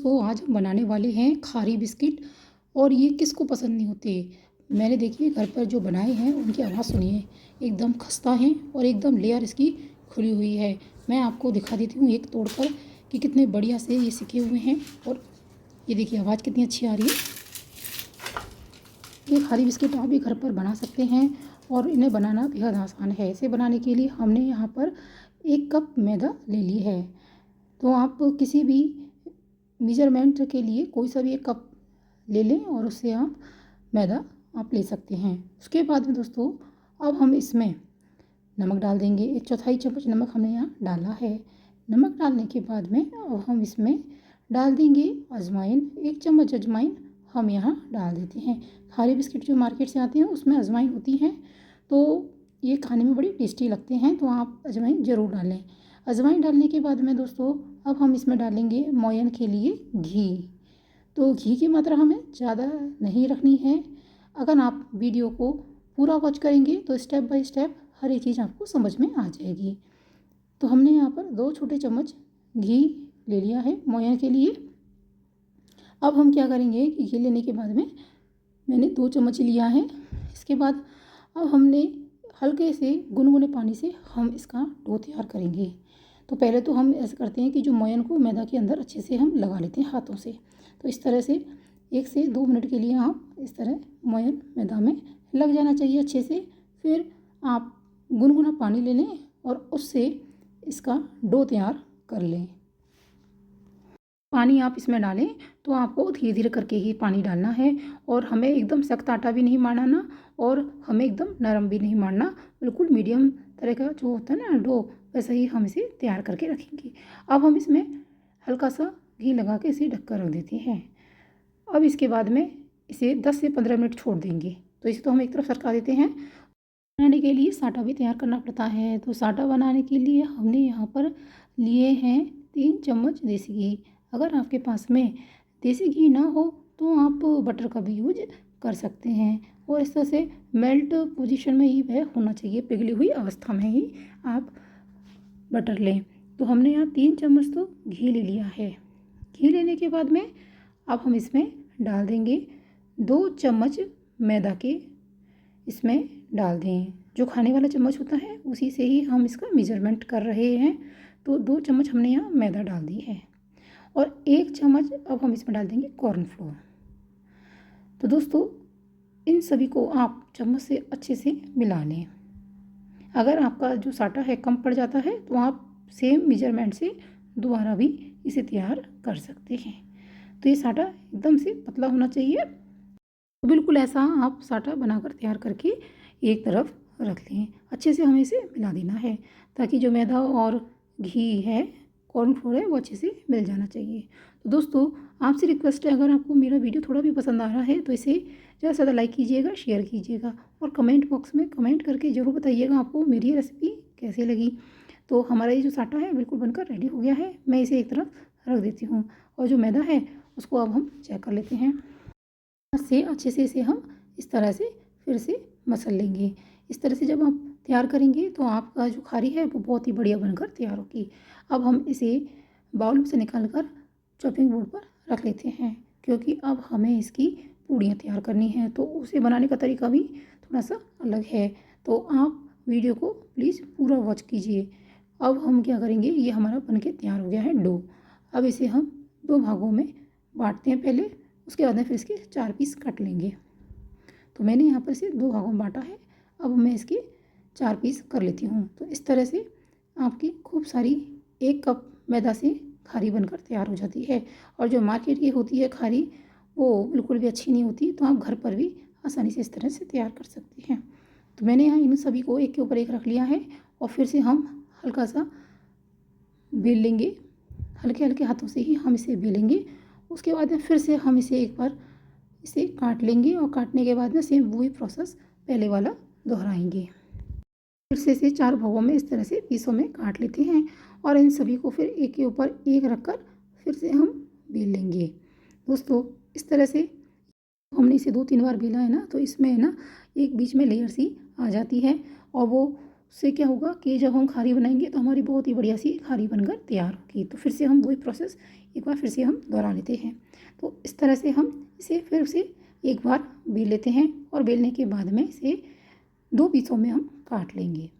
दोस्तों आज हम बनाने वाले हैं खारी बिस्किट। और ये किसको पसंद नहीं होते। मैंने देखिए घर पर जो बनाए हैं उनकी आवाज़ सुनिए, एकदम खस्ता हैं और एकदम लेयर इसकी खुली हुई है। मैं आपको दिखा देती हूँ एक तोड़कर कि कितने बढ़िया से ये सिके हुए हैं। और ये देखिए आवाज़ कितनी अच्छी आ रही है। ये खारी बिस्किट आप भी घर पर बना सकते हैं और इन्हें बनाना बेहद आसान है। इसे बनाने के लिए हमने यहाँ पर 1 कप मैदा ले ली है। तो आप किसी भी मेजरमेंट के लिए कोई सा भी 1 कप ले लें और उससे आप मैदा आप ले सकते हैं। उसके बाद में दोस्तों अब हम इसमें नमक डाल देंगे। 1/4 चम्मच नमक हमने यहाँ डाला है। नमक डालने के बाद में अब हम इसमें डाल देंगे अजवाइन। 1 चम्मच अजवाइन हम यहाँ डाल देते हैं। खारी बिस्किट जो मार्केट से आते हैं उसमें अजवाइन होती हैं, तो ये खाने में बड़ी टेस्टी लगते हैं, तो आप अजवाइन ज़रूर डालें। अजवाइन डालने के बाद में दोस्तों अब हम इसमें डालेंगे मोयन के लिए घी। तो घी की मात्रा हमें ज़्यादा नहीं रखनी है। अगर आप वीडियो को पूरा वॉच करेंगे तो स्टेप बाय स्टेप हर एक चीज़ आपको समझ में आ जाएगी। तो हमने यहाँ पर 2 छोटे चम्मच घी ले लिया है मोयन के लिए। अब हम क्या करेंगे कि घी लेने के बाद में मैंने 2 चम्मच लिया है। इसके बाद अब हमने हल्के से गुनगुने पानी से हम इसका डो तैयार करेंगे। तो पहले तो हम ऐसा करते हैं कि जो मोयन को मैदा के अंदर अच्छे से हम लगा लेते हैं हाथों से। तो इस तरह से 1 से 2 मिनट के लिए आप इस तरह मोयन मैदा में लग जाना चाहिए अच्छे से। फिर आप गुनगुना पानी ले लें और उससे इसका डो तैयार कर लें। पानी आप इसमें डालें तो आपको धीरे धीरे करके ही पानी डालना है और हमें एकदम सख्त आटा भी नहीं मारना और हमें एकदम नरम भी नहीं मारना। बिल्कुल मीडियम तरह का जो होता है ना डो, वैसा ही हम इसे तैयार करके रखेंगे। अब हम इसमें हल्का सा घी लगा के इसे ढककर रख देते हैं। अब इसके बाद में इसे 10 से 15 मिनट छोड़ देंगे। तो इसे तो हम एक तरफ सरका देते हैं। बनाने के लिए साटा भी तैयार करना पड़ता है। तो साटा बनाने के लिए हमने यहाँ पर लिए हैं 3 चम्मच देसी घी। अगर आपके पास में देसी घी ना हो तो आप बटर का भी यूज कर सकते हैं। और इस तरह से मेल्ट पोजीशन में ही वह होना चाहिए, पिघली हुई अवस्था में ही आप बटर लें। तो हमने यहाँ 3 चम्मच तो घी ले लिया है। घी लेने के बाद में अब हम इसमें डाल देंगे 2 चम्मच मैदा के इसमें डाल दें। जो खाने वाला चम्मच होता है उसी से ही हम इसका मेजरमेंट कर रहे हैं। तो 2 चम्मच हमने यहाँ मैदा डाल दी है और 1 चम्मच अब हम इसमें डाल देंगे कॉर्नफ्लोर। तो दोस्तों इन सभी को आप चम्मच से अच्छे से मिला लें। अगर आपका जो साटा है कम पड़ जाता है तो आप सेम मेजरमेंट से दोबारा भी इसे तैयार कर सकते हैं। तो ये साटा एकदम से पतला होना चाहिए। तो बिल्कुल ऐसा आप साटा बनाकर तैयार करके एक तरफ रख लें। अच्छे से हमें इसे मिला देना है ताकि जो मैदा और घी है, कॉर्नफ्लोर है, वो अच्छे से मिल जाना चाहिए। तो दोस्तों आपसे रिक्वेस्ट है, अगर आपको मेरा वीडियो थोड़ा भी पसंद आ रहा है तो इसे ज़्यादा से ज़्यादा लाइक कीजिएगा, शेयर कीजिएगा और कमेंट बॉक्स में कमेंट करके ज़रूर बताइएगा आपको मेरी रेसिपी कैसी लगी। तो हमारा ये जो साटा है बिल्कुल बनकर रेडी हो गया है। मैं इसे एक तरफ रख देती हूँ और जो मैदा है उसको अब हम चेक कर लेते हैं। से अच्छे से इसे हम इस तरह से फिर से मसल लेंगे। इस तरह से जब आप तैयार करेंगे तो आपका जो खारी है वो बहुत ही बढ़िया बनकर तैयार होगी। अब हम इसे बाउल से निकाल कर चॉपिंग बोर्ड पर रख लेते हैं, क्योंकि अब हमें इसकी पूड़ियाँ तैयार करनी है। तो उसे बनाने का तरीका भी थोड़ा सा अलग है, तो आप वीडियो को प्लीज़ पूरा वॉच कीजिए। अब हम क्या करेंगे, ये हमारा बनके तैयार हो गया है डो। अब इसे हम 2 भागों में बांटते हैं पहले, उसके बाद में फिर इसके 4 पीस काट लेंगे। तो मैंने यहाँ पर इसे 2 भागों में बांटा है। अब मैं इसके 4 पीस कर लेती हूँ। तो इस तरह से आपकी खूब सारी 1 कप मैदा से खारी बनकर तैयार हो जाती है। और जो मार्केट की होती है खारी वो बिल्कुल भी अच्छी नहीं होती, तो आप घर पर भी आसानी से इस तरह से तैयार कर सकते हैं। तो मैंने यहाँ इन सभी को एक के ऊपर एक रख लिया है और फिर से हम हल्का सा बेल लेंगे। हल्के हल्के हाथों से ही हम इसे बेलेंगे। उसके बाद में फिर से हम इसे एक बार इसे काट लेंगे और काटने के बाद में सेम वही प्रोसेस पहले वाला दोहराएंगे। फिर से इसे 4 भागों में इस तरह से पीसों में काट लेते हैं और इन सभी को फिर एक के ऊपर एक रखकर फिर से हम बेल लेंगे। दोस्तों इस तरह से हमने इसे 2-3 बार बेला है ना, तो इसमें है ना एक बीच में लेयर सी आ जाती है और वो उससे क्या होगा कि जब हम खारी बनाएंगे तो हमारी बहुत ही बढ़िया सी खारी बनकर तैयार होगी। तो फिर से हम वही प्रोसेस एक बार फिर से हम दोहरा लेते हैं। तो इस तरह से हम इसे फिर से एक बार बेल लेते हैं और बेलने के बाद में इसे 2 पीसों में हम काट लेंगे।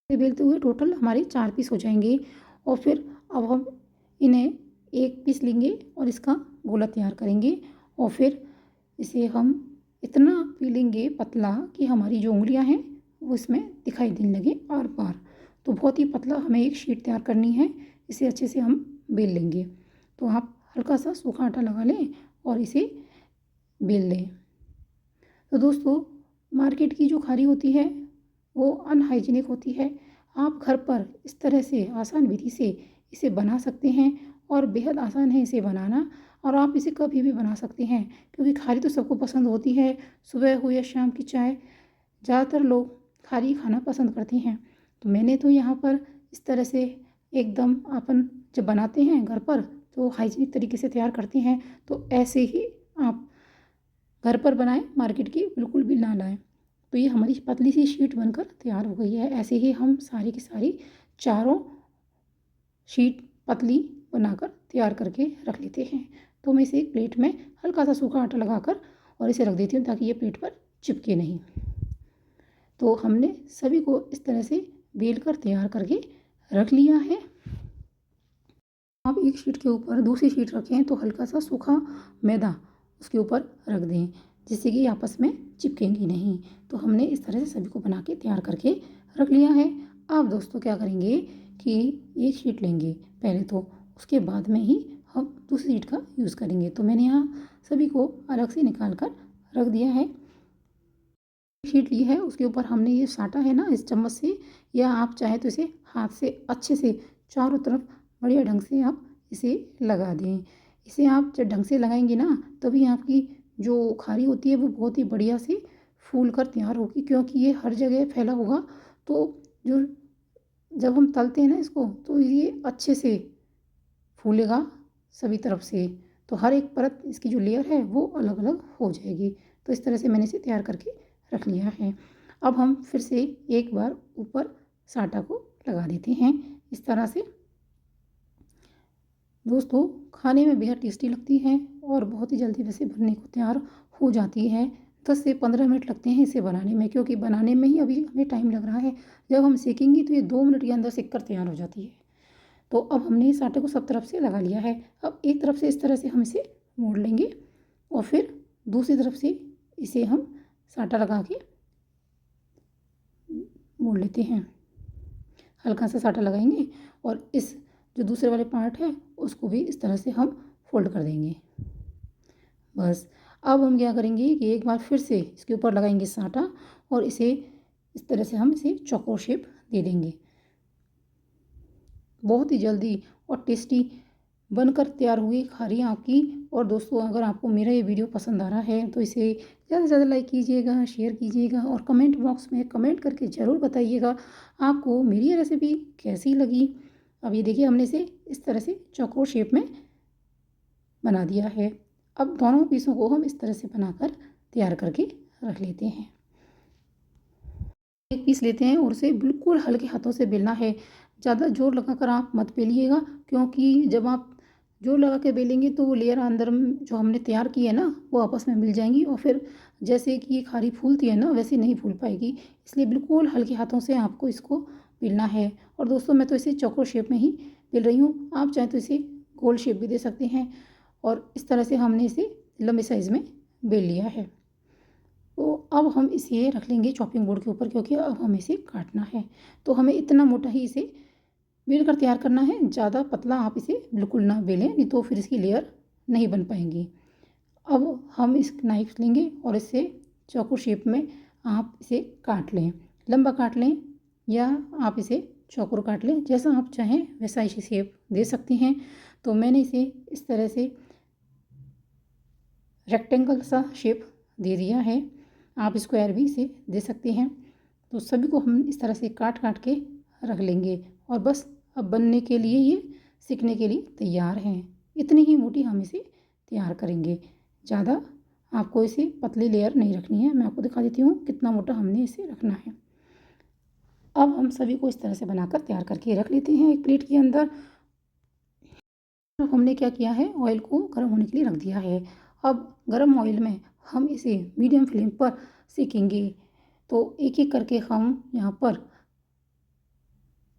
बेलते हुए टोटल हमारे 4 पीस हो जाएंगे और फिर अब हम इन्हें एक पीस लेंगे और इसका गोला तैयार करेंगे और फिर इसे हम इतना बेलेंगे पतला कि हमारी जो उंगलियां हैं वो इसमें दिखाई देने लगे आर पार। तो बहुत ही पतला हमें एक शीट तैयार करनी है, इसे अच्छे से हम बेल लेंगे। तो आप हल्का सा सूखा आटा लगा लें और इसे बेल लें। तो दोस्तों, मार्केट की जो खारी होती है वो अनहाइजीनिक होती है। आप घर पर इस तरह से आसान विधि से इसे बना सकते हैं और बेहद आसान है इसे बनाना और आप इसे कभी भी बना सकते हैं क्योंकि खारी तो सबको पसंद होती है। सुबह हो या शाम की चाय, ज़्यादातर लोग खारी खाना पसंद करते हैं। तो मैंने तो यहाँ पर इस तरह से एकदम अपन जब बनाते हैं घर पर तो हाइजीनिक तरीके से तैयार करते हैं। तो ऐसे ही आप घर पर बनाएं, मार्केट की बिल्कुल भी ना लाएं। तो ये हमारी पतली सी शीट बनकर तैयार हो गई है। ऐसे ही हम सारी की सारी चारों शीट पतली बनाकर तैयार करके रख लेते हैं। तो मैं इसे एक प्लेट में हल्का सा सूखा आटा लगाकर और इसे रख देती हूँ ताकि ये प्लेट पर चिपके नहीं। तो हमने सभी को इस तरह से बेल कर तैयार करके रख लिया है। आप एक शीट के ऊपर दूसरी शीट रखें तो हल्का सा सूखा मैदा उसके ऊपर रख दें जिससे कि आपस में चिपकेंगी नहीं। तो हमने इस तरह से सभी को बना के तैयार करके रख लिया है। अब दोस्तों क्या करेंगे कि एक शीट लेंगे पहले, तो उसके बाद में ही हम दूसरी शीट का यूज़ करेंगे। तो मैंने यहाँ सभी को अलग से निकाल कर रख दिया है। शीट ली है उसके ऊपर हमने ये साटा है ना इस चम्मच से, या आप चाहे तो इसे हाथ से अच्छे से चारों तरफ बढ़िया ढंग से आप इसे लगा दें। इसे आप जब ढंग से लगाएंगे ना तभी आपकी जो खारी होती है वो बहुत ही बढ़िया से फूल कर तैयार होगी, क्योंकि ये हर जगह फैला होगा। तो जो जब हम तलते हैं ना इसको तो ये अच्छे से फूलेगा सभी तरफ से। तो हर एक परत इसकी जो लेयर है वो अलग अलग हो जाएगी। तो इस तरह से मैंने इसे तैयार करके रख लिया है। अब हम फिर से एक बार ऊपर साटा को लगा देते हैं इस तरह से। दोस्तों, खाने में बेहद टेस्टी लगती है और बहुत ही जल्दी वैसे बनने को तैयार हो जाती है। 10 से 15 मिनट लगते हैं इसे बनाने में, क्योंकि बनाने में ही अभी हमें टाइम लग रहा है। जब हम सेकेंगे तो ये 2 मिनट के अंदर सेक कर तैयार हो जाती है। तो अब हमने इस आटे को सब तरफ से लगा लिया है। अब एक तरफ से इस तरह से हम इसे मोड़ लेंगे और फिर दूसरी तरफ से इसे हम साटा लगा के मोड़ लेते हैं। हल्का सा साटा लगाएंगे और इस जो दूसरे वाले पार्ट है उसको भी इस तरह से हम फोल्ड कर देंगे। बस अब हम क्या करेंगे कि एक बार फिर से इसके ऊपर लगाएंगे साटा और इसे इस तरह से हम इसे चौकोर शेप दे देंगे। बहुत ही जल्दी और टेस्टी बनकर तैयार हुई खारी आपकी। और दोस्तों, अगर आपको मेरा ये वीडियो पसंद आ रहा है तो इसे ज़्यादा से ज़्यादा लाइक कीजिएगा, शेयर कीजिएगा और कमेंट बॉक्स में कमेंट करके ज़रूर बताइएगा आपको मेरी ये रेसिपी कैसी लगी। अब ये देखिए हमने इसे इस तरह से चौकोर शेप में बना दिया है। अब दोनों पीसों को हम इस तरह से बनाकर तैयार करके रख लेते हैं। एक पीस लेते हैं और उसे बिल्कुल हल्के हाथों से बेलना है। ज़्यादा जोर लगाकर आप मत बेलिएगा, क्योंकि जब आप जोर लगा के बेलेंगे तो वो लेयर अंदर जो हमने तैयार की है ना वो आपस में मिल जाएंगी और फिर जैसे कि ये खारी फूलती है ना वैसे नहीं फूल पाएगी। इसलिए बिल्कुल हल्के हाथों से आपको इसको बेलना है। और दोस्तों, मैं तो इसे चौकोर शेप में ही बेल रही हूँ, आप चाहे तो इसे गोल शेप भी दे सकते हैं। और इस तरह से हमने इसे लंबे साइज़ में बेल लिया है। तो अब हम इसे रख लेंगे चॉपिंग बोर्ड के ऊपर, क्योंकि अब हमें इसे काटना है। तो हमें इतना मोटा ही इसे बेल कर तैयार करना है, ज़्यादा पतला आप इसे बिल्कुल ना बेलें, नहीं तो फिर इसकी लेयर नहीं बन पाएंगी। अब हम इस नाइफ लेंगे और इससे चौकोर शेप में आप इसे काट लें। लंबा काट लें या आप इसे चौकोर काट लें, जैसा आप चाहें वैसा इसे शेप दे सकती हैं। तो मैंने इसे इस तरह से रेक्टेंगल सा शेप दे दिया है, आप स्क्वायर भी इसे दे सकते हैं। तो सभी को हम इस तरह से काट काट के रख लेंगे और बस अब बनने के लिए ये सीखने के लिए तैयार हैं। इतनी ही मोटी हम इसे तैयार करेंगे, ज़्यादा आपको इसे पतली लेयर नहीं रखनी है। मैं आपको दिखा देती हूँ कितना मोटा हमने इसे रखना है। अब हम सभी को इस तरह से बनाकर तैयार करके रख लेते हैं एक प्लेट के अंदर। अब हमने क्या किया है, ऑयल को गर्म होने के लिए रख दिया है। अब गर्म ऑयल में हम इसे मीडियम फ्लेम पर सेकेंगे। तो एक एक करके हम यहाँ पर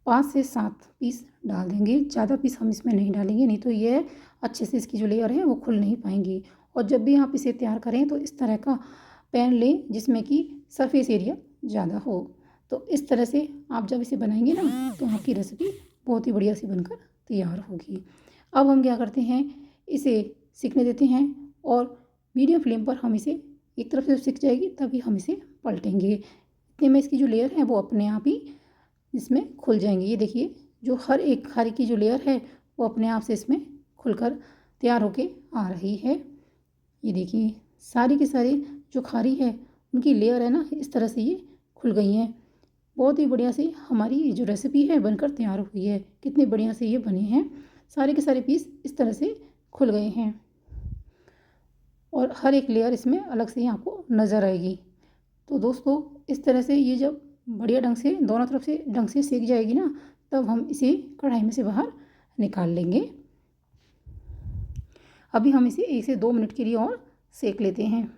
5 से 7 पीस डाल देंगे। ज़्यादा पीस हम इसमें नहीं डालेंगे, नहीं तो ये अच्छे से इसकी जो लेयर है वो खुल नहीं पाएंगी। और जब भी आप इसे तैयार करें तो इस तरह का पैन लें जिसमें कि सरफेस एरिया ज़्यादा हो। तो इस तरह से आप जब इसे बनाएंगे ना तो आपकी रेसिपी बहुत ही बढ़िया सी बनकर तैयार होगी। अब हम क्या करते हैं, इसे सिकने देते हैं और मीडियम फ्लेम पर हम इसे एक तरफ से सिक जाएगी तभी हम इसे पलटेंगे। इतने में इसकी जो लेयर है वो अपने आप ही इसमें खुल जाएंगी। ये देखिए, जो हर एक खारी की जो लेयर है वो अपने आप से इसमें खुलकर तैयार होके आ रही है। ये देखिए, सारी की सारी जो खारी है उनकी लेयर है ना, इस तरह से ये खुल गई हैं। बहुत ही बढ़िया से हमारी ये जो रेसिपी है बनकर तैयार हुई है। कितने बढ़िया से ये बने हैं, सारे के सारे पीस इस तरह से खुल गए हैं और हर एक लेयर इसमें अलग से ही आपको नज़र आएगी। तो दोस्तों, इस तरह से ये जब बढ़िया ढंग से दोनों तरफ से ढंग से सेक जाएगी ना, तब हम इसे कढ़ाई में से बाहर निकाल लेंगे। अभी हम इसे 1 से 2 मिनट के लिए और सेक लेते हैं।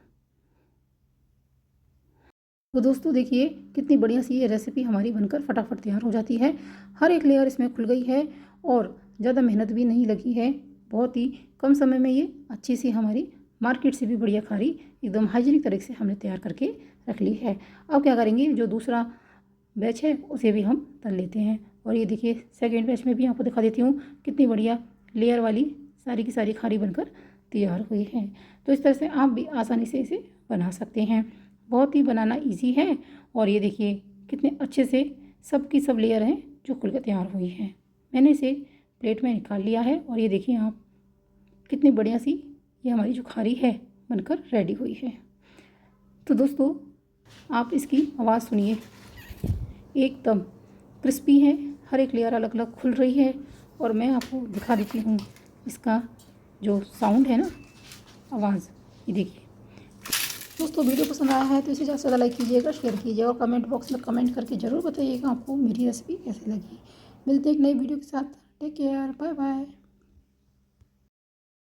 तो दोस्तों देखिए, कितनी बढ़िया सी ये रेसिपी हमारी बनकर फटाफट तैयार हो जाती है। हर एक लेयर इसमें खुल गई है और ज़्यादा मेहनत भी नहीं लगी है। बहुत ही कम समय में ये अच्छी सी हमारी मार्केट से भी बढ़िया खारी एकदम हाइजीनिक तरीके से हमने तैयार करके रख ली है। अब क्या करेंगे, जो दूसरा बैच है उसे भी हम तल लेते हैं। और ये देखिए, सेकेंड बैच में भी आपको दिखा देती हूँ कितनी बढ़िया लेयर वाली सारी की सारी खारी बनकर तैयार हुई है। तो इस तरह से आप भी आसानी से इसे बना सकते हैं। बहुत ही बनाना इजी है। और ये देखिए, कितने अच्छे से सब की सब लेयर हैं जो खुल कर तैयार हुई हैं। मैंने इसे प्लेट में निकाल लिया है और ये देखिए आप, कितनी बढ़िया सी ये हमारी जो खारी है बनकर रेडी हुई है। तो दोस्तों, आप इसकी आवाज़ सुनिए, एकदम क्रिस्पी है, हर एक लेयर अलग अलग खुल रही है। और मैं आपको दिखा देती हूँ इसका जो साउंड है ना, आवाज़, ये देखिए। दोस्तों, वीडियो पसंद आया है तो इसे ज़्यादा से ज़्यादा लाइक कीजिएगा, शेयर कीजिएगा और कमेंट बॉक्स में कमेंट करके ज़रूर बताइएगा आपको मेरी रेसिपी कैसी लगी। मिलते हैं एक नई वीडियो के साथ। Take care, bye bye.